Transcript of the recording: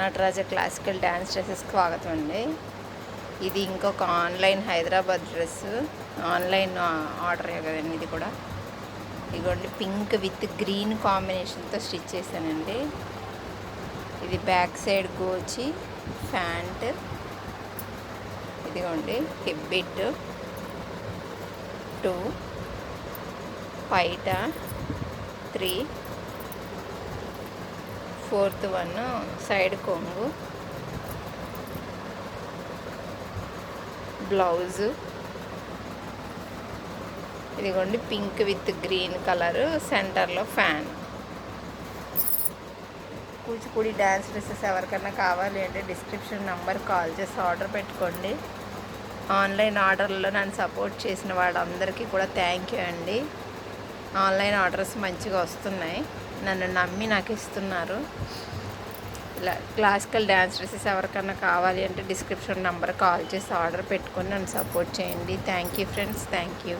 Nataraja classical dance డ్రెస్సెస్కి స్వాగతం అండి. ఇది ఇంకొక online Hyderabad dress, online order కదండి ఇది కూడా. ఇదిగోండి పింక్ విత్ గ్రీన్ కాంబినేషన్తో స్టిచ్ చేశానండి. ఇది బ్యాక్ సైడ్ గోచి ప్యాంట్, ఇదిగోండి హిప్ బిట్ 2, పైట 3, 4th 1 సైడ్ కొంగు, బ్లౌజు ఇదిగోండి పింక్ విత్ గ్రీన్ కలర్, సెంటర్లో ఫ్యాన్. కూచిపూడి డ్యాన్స్ డ్రెస్సెస్ ఎవరికైనా కావాలి అంటే డిస్క్రిప్షన్ నెంబర్ కాల్ చేసి ఆర్డర్ పెట్టుకోండి. ఆన్లైన్ ఆర్డర్లో నన్ను సపోర్ట్ చేసిన వాళ్ళందరికీ కూడా థ్యాంక్ యూ అండి. ఆన్లైన్ ఆర్డర్స్ మంచిగా వస్తున్నాయి, నన్ను నమ్మి నాకు ఇస్తున్నారు. ఇలా క్లాసికల్ డ్యాన్స్ డ్రెస్సెస్ ఎవరికైనా కావాలి అంటే డిస్క్రిప్షన్ నెంబర్ కాల్ చేసి ఆర్డర్ పెట్టుకొని నన్ను సపోర్ట్ చేయండి. Thank you friends, thank you.